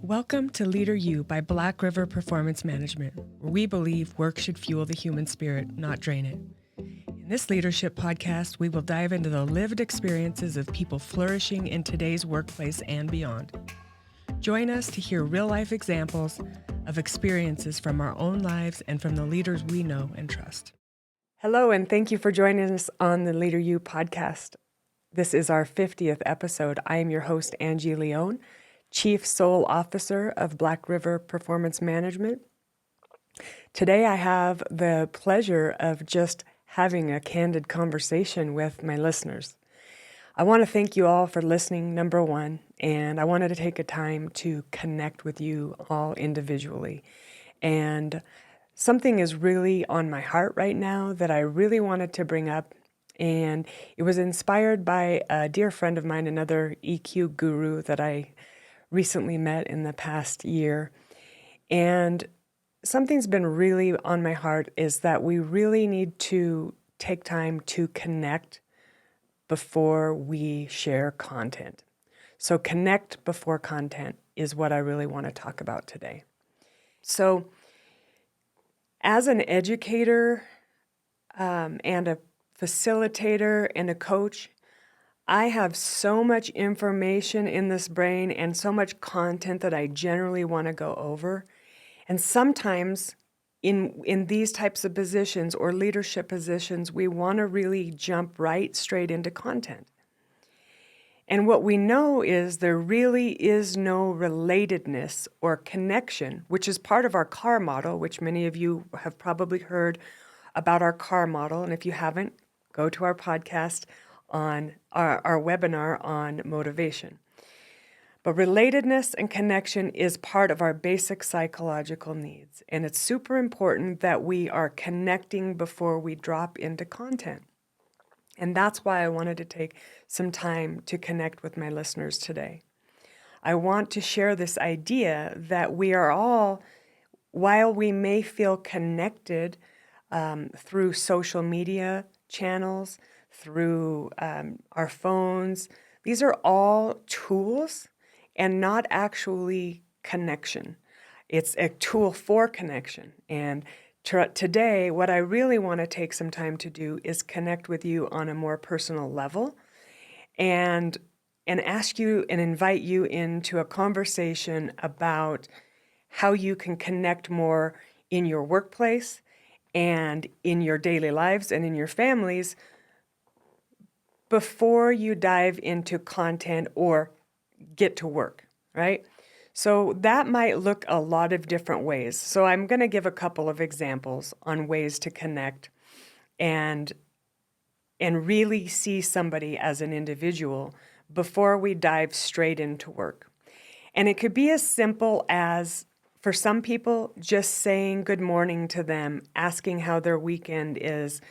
Welcome to Leader You by Black River Performance Management, where we believe work should fuel the human spirit, not drain it. In this leadership podcast, we will dive into the lived experiences of people flourishing in today's workplace and beyond. Join us to hear real-life examples of experiences from our own lives and from the leaders we know and trust. Hello, and thank you for joining us on the Leader You podcast. This is our 50th episode. I am your host, Angie Lion, Chief Soul Officer of Black River Performance Management. Today I have the pleasure of just having a candid conversation with my listeners. I want to thank you all for listening, number one, and I wanted to take a time to connect with you all individually. And something is really on my heart right now that I really wanted to bring up, and it was inspired by a dear friend of mine, another EQ guru that I recently met in the past year. And something's been really on my heart is that we really need to take time to connect before we share content. So connect before content is what I really want to talk about today. So as an educator and a facilitator and a coach, I have so much information in this brain and so much content that I generally want to go over. And sometimes in these types of positions or leadership positions, we want to really jump right straight into content. And what we know is there really is no relatedness or connection, which is part of our CAR model, which many of you have probably heard about our CAR model. And if you haven't, go to our podcast on our webinar on motivation. But relatedness and connection is part of our basic psychological needs. And it's super important that we are connecting before we drop into content. And that's why I wanted to take some time to connect with my listeners today. I want to share this idea that we are all, while we may feel connected through social media channels, through our phones, these are all tools and not actually connection. It's a tool for connection. And today, what I really want to take some time to do is connect with you on a more personal level and ask you and invite you into a conversation about how you can connect more in your workplace and in your daily lives and in your families before you dive into content or get to work, right? So that might look a lot of different ways. So I'm going to give a couple of examples on ways to connect and really see somebody as an individual before we dive straight into work. And it could be as simple as, for some people, just saying good morning to them, asking how their weekend is,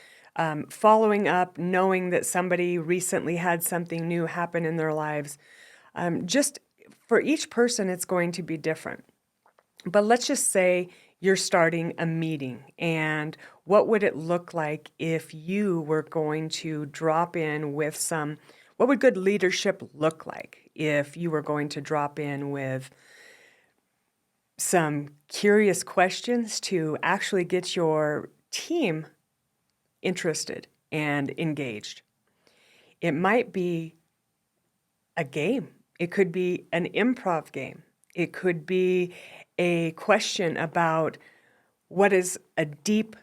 following up, knowing that somebody recently had something new happen in their lives. Just for each person, it's going to be different. But let's just say you're starting a meeting, and what would it look like if you were going to drop in with what would good leadership look like if you were going to drop in with some curious questions to actually get your team interested and engaged? It might be a game. It could be an improv game. It could be a question about what is a deep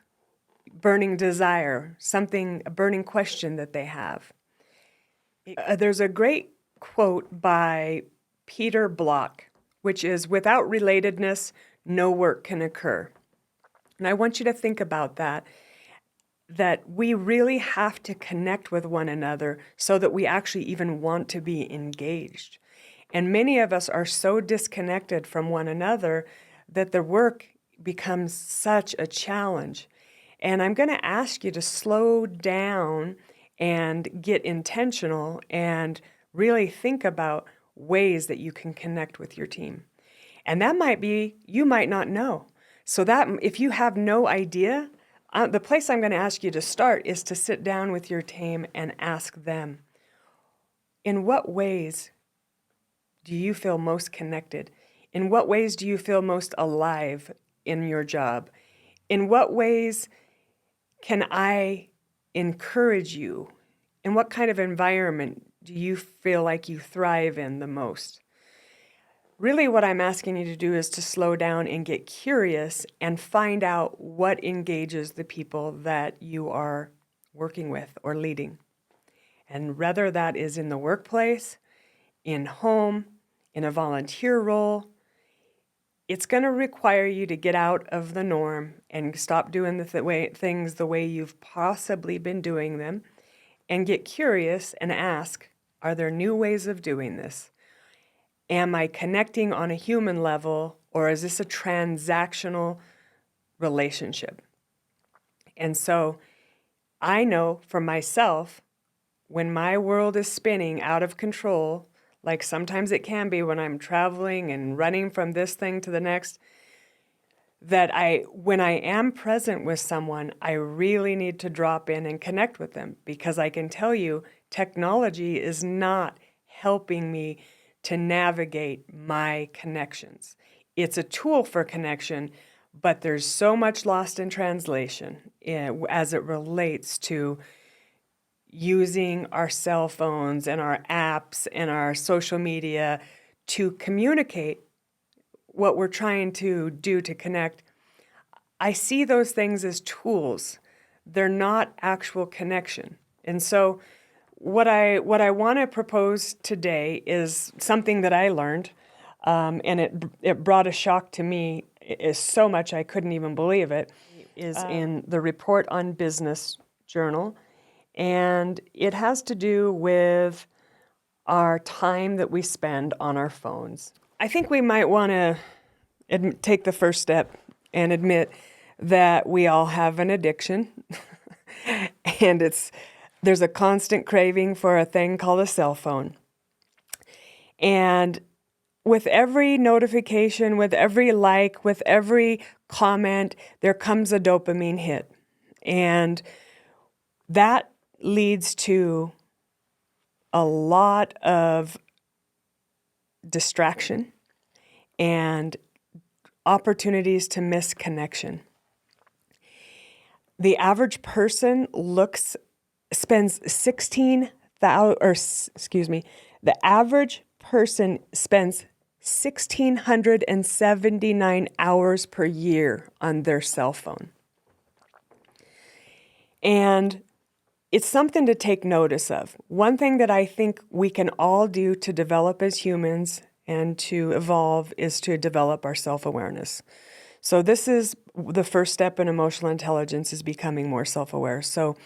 burning desire, a burning question that they have. There's a great quote by Peter Block, which is, "Without relatedness, no work can occur." And I want you to think about that we really have to connect with one another so that we actually even want to be engaged. And many of us are so disconnected from one another that the work becomes such a challenge. And I'm going to ask you to slow down and get intentional and really think about ways that you can connect with your team. And that might be, you might not know. So that if you have no idea, the place I'm going to ask you to start is to sit down with your team and ask them, in what ways do you feel most connected? In what ways do you feel most alive in your job? In what ways can I encourage you? In what kind of environment do you feel like you thrive in the most? Really, what I'm asking you to do is to slow down and get curious and find out what engages the people that you are working with or leading. And whether that is in the workplace, in home, in a volunteer role, it's going to require you to get out of the norm and stop doing things the way you've possibly been doing them, and get curious and ask, are there new ways of doing this? Am I connecting on a human level, or is this a transactional relationship? And so I know for myself, when my world is spinning out of control, like sometimes it can be when I'm traveling and running from this thing to the next, that when I am present with someone, I really need to drop in and connect with them, because I can tell you technology is not helping me to navigate my connections. It's a tool for connection, but there's so much lost in translation as it relates to using our cell phones and our apps and our social media to communicate what we're trying to do to connect. I see those things as tools. They're not actual connection. And so what I want to propose today is something that I learned, and it brought a shock to me. Is so much I couldn't even believe it. Is in the Report on Business Journal. And it has to do with our time that we spend on our phones. I think we might want to take the first step and admit that we all have an addiction. And there's a constant craving for a thing called a cell phone. And with every notification, with every like, with every comment, there comes a dopamine hit. And that leads to a lot of distraction and opportunities to miss connection. The average person spends 1,679 hours per year on their cell phone. And it's something to take notice of. One thing that I think we can all do to develop as humans and to evolve is to develop our self-awareness. So this is the first step in emotional intelligence, is becoming more self-aware. So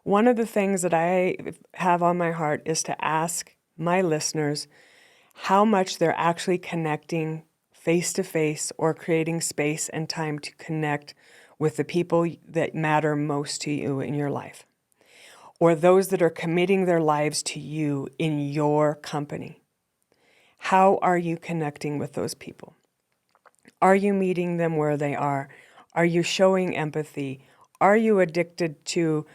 one of the things that I have on my heart is to ask my listeners how much they're actually connecting face-to-face or creating space and time to connect with the people that matter most to you in your life, or those that are committing their lives to you in your company. How are you connecting with those people? Are you meeting them where they are? Are you showing empathy? Are you addicted to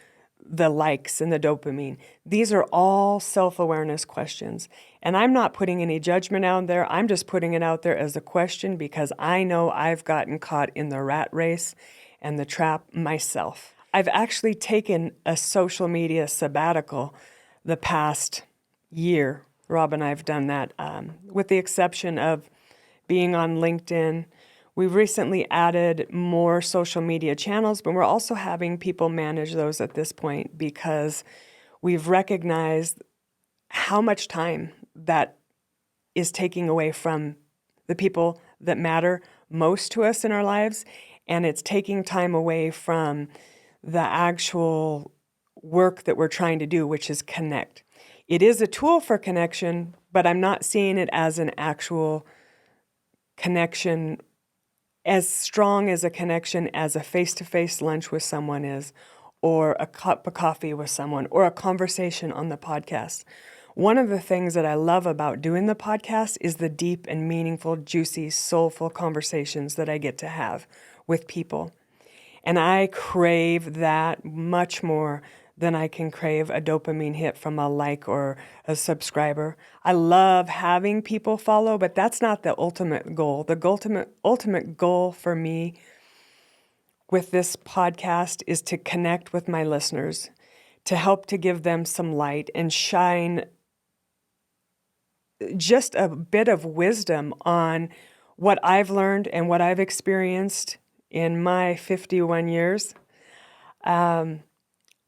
the likes and the dopamine? These are all self-awareness questions. And I'm not putting any judgment out there. I'm just putting it out there as a question, because I know I've gotten caught in the rat race and the trap myself. I've actually taken a social media sabbatical the past year. Rob and I have done that, with the exception of being on LinkedIn. We've recently added more social media channels, but we're also having people manage those at this point, because we've recognized how much time that is taking away from the people that matter most to us in our lives, and it's taking time away from the actual work that we're trying to do, which is connect. It is a tool for connection, but I'm not seeing it as an actual connection, as strong as a connection as a face-to-face lunch with someone is, or a cup of coffee with someone, or a conversation on the podcast. One of the things that I love about doing the podcast is the deep and meaningful, juicy, soulful conversations that I get to have with people. And I crave that much more than I can crave a dopamine hit from a like or a subscriber. I love having people follow, but that's not the ultimate goal. The ultimate goal for me with this podcast is to connect with my listeners, to help to give them some light and shine just a bit of wisdom on what I've learned and what I've experienced in my 51 years.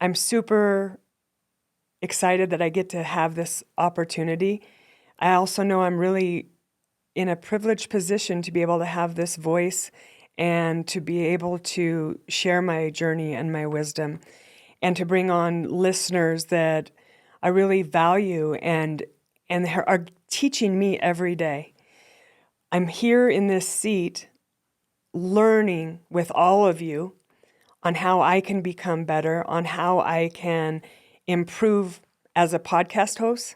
I'm super excited that I get to have this opportunity. I also know I'm really in a privileged position to be able to have this voice and to be able to share my journey and my wisdom and to bring on listeners that I really value and are teaching me every day. I'm here in this seat learning with all of you on how I can become better, on how I can improve as a podcast host,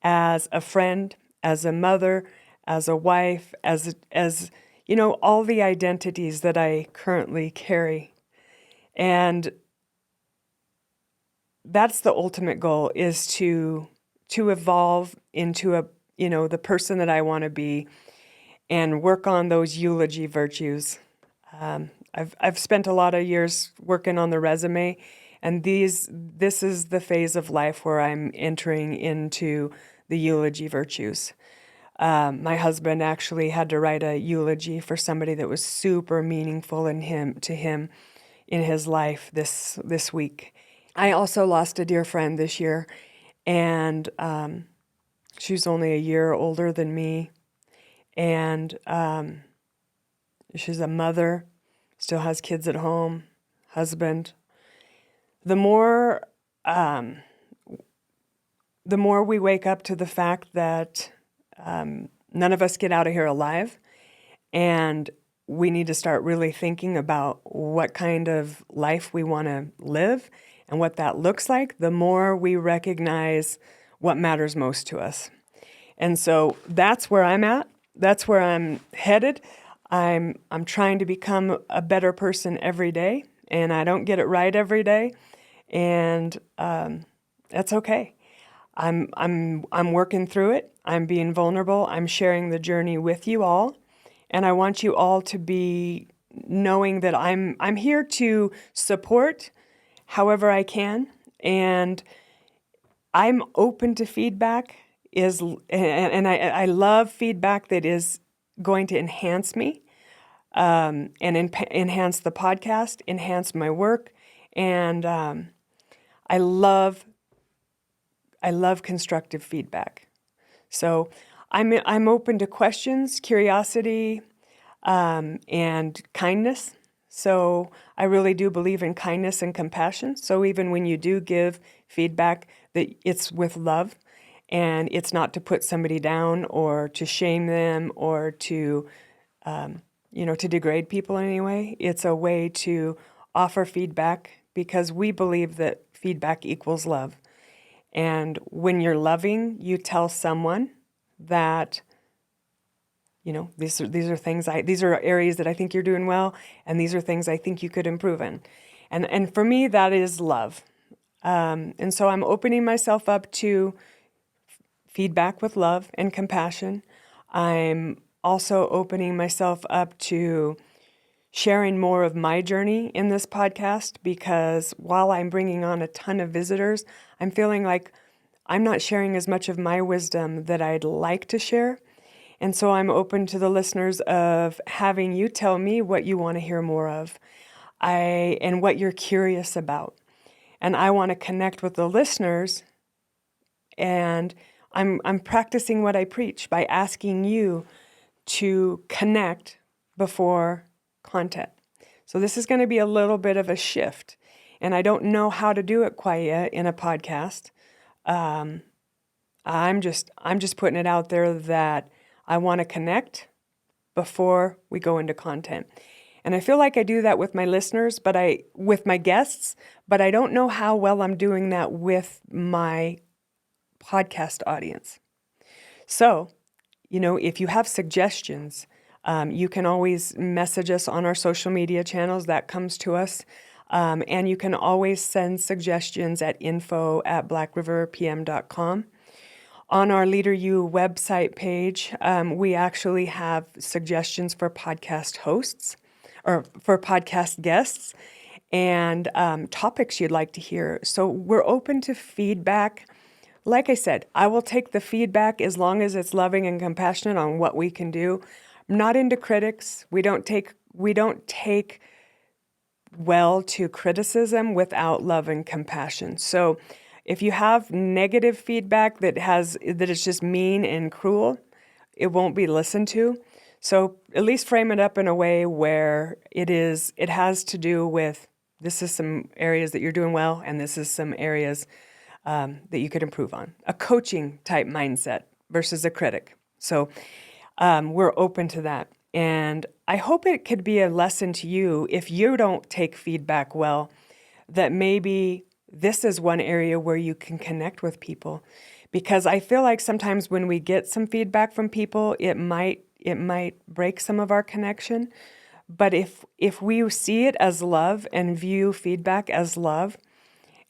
as a friend, as a mother, as a wife, as all the identities that I currently carry. And that's the ultimate goal, is to evolve into the person that I want to be and work on those eulogy virtues. I've spent a lot of years working on the resume, and this is the phase of life where I'm entering into the eulogy virtues. My husband actually had to write a eulogy for somebody that was super meaningful to him in his life this week. I also lost a dear friend this year, and she's only a year older than me, and she's a mother, still has kids at home, husband. The more we wake up to the fact that none of us get out of here alive, and we need to start really thinking about what kind of life we want to live and what that looks like, the more we recognize what matters most to us. And so that's where I'm at. That's where I'm headed. I'm trying to become a better person every day, and I don't get it right every day, and that's okay. I'm working through it. I'm being vulnerable. I'm sharing the journey with you all, and I want you all to be knowing that I'm here to support however I can, and I'm open to feedback. I love feedback that is going to enhance me, and enhance the podcast, enhance my work, and I love constructive feedback. So I'm open to questions, curiosity, and kindness. So I really do believe in kindness and compassion. So even when you do give feedback, that it's with love, and it's not to put somebody down or to shame them or to to degrade people in any way. It's a way to offer feedback because we believe that feedback equals love. And when you're loving, you tell someone that, these are areas that I think you're doing well, and these are things I think you could improve in. And for me, that is love. And so I'm opening myself up to feedback with love and compassion. I'm also opening myself up to sharing more of my journey in this podcast, because while I'm bringing on a ton of visitors, I'm feeling like I'm not sharing as much of my wisdom that I'd like to share. And so I'm open to the listeners of having you tell me what you want to hear more of, and what you're curious about. And I want to connect with the listeners, and I'm practicing what I preach by asking you to connect before content. So this is going to be a little bit of a shift, and I don't know how to do it quite yet in a podcast. I'm just putting it out there that I want to connect before we go into content. And I feel like I do that with my listeners, with my guests, but I don't know how well I'm doing that with my podcast audience. So, if you have suggestions, you can always message us on our social media channels. That comes to us. And you can always send suggestions at info@blackriverpm.com. On our Leader U website page, we actually have suggestions for podcast hosts or for podcast guests and topics you'd like to hear. So we're open to feedback. Like I said, I will take the feedback as long as it's loving and compassionate on what we can do. I'm not into critics. We don't take well to criticism without love and compassion. So if you have negative feedback that is just mean and cruel, it won't be listened to. So at least frame it up in a way where it has to do with, this is some areas that you're doing well, and this is some areas that you could improve on. A coaching type mindset versus a critic. So we're open to that. And I hope it could be a lesson to you if you don't take feedback well, that maybe this is one area where you can connect with people. Because I feel like sometimes when we get some feedback from people, it might break some of our connection. But if we see it as love and view feedback as love,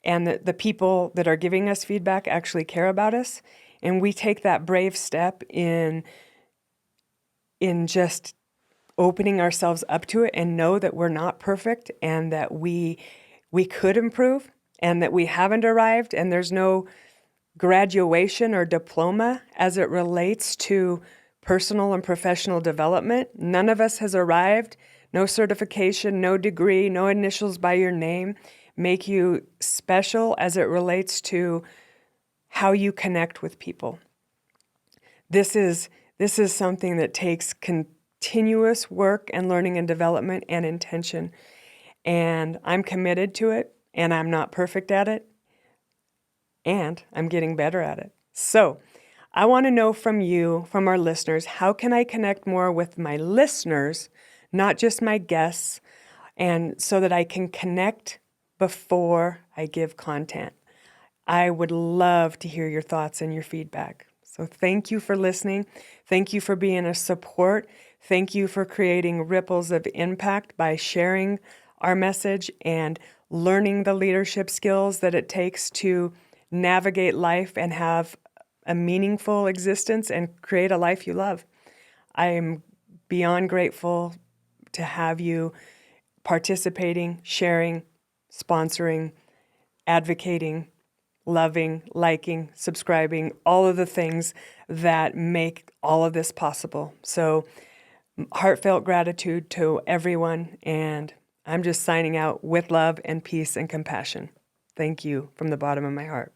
and the people that are giving us feedback actually care about us, and we take that brave step in just opening ourselves up to it and know that we're not perfect and that we could improve and that we haven't arrived and there's no graduation or diploma as it relates to personal and professional development. None of us has arrived. No certification, no degree, no initials by your name make you special as it relates to how you connect with people. This is something that takes continuous work and learning and development and intention. And I'm committed to it, and I'm not perfect at it, and I'm getting better at it. So I want to know from you, from our listeners, how can I connect more with my listeners, not just my guests, and so that I can connect before I give content. I would love to hear your thoughts and your feedback. So thank you for listening. Thank you for being a support. Thank you for creating ripples of impact by sharing our message and learning the leadership skills that it takes to navigate life and have a meaningful existence and create a life you love. I am beyond grateful to have you participating, sharing, sponsoring, advocating, loving, liking, subscribing, all of the things that make all of this possible. So heartfelt gratitude to everyone, and I'm just signing out with love and peace and compassion. Thank you from the bottom of my heart.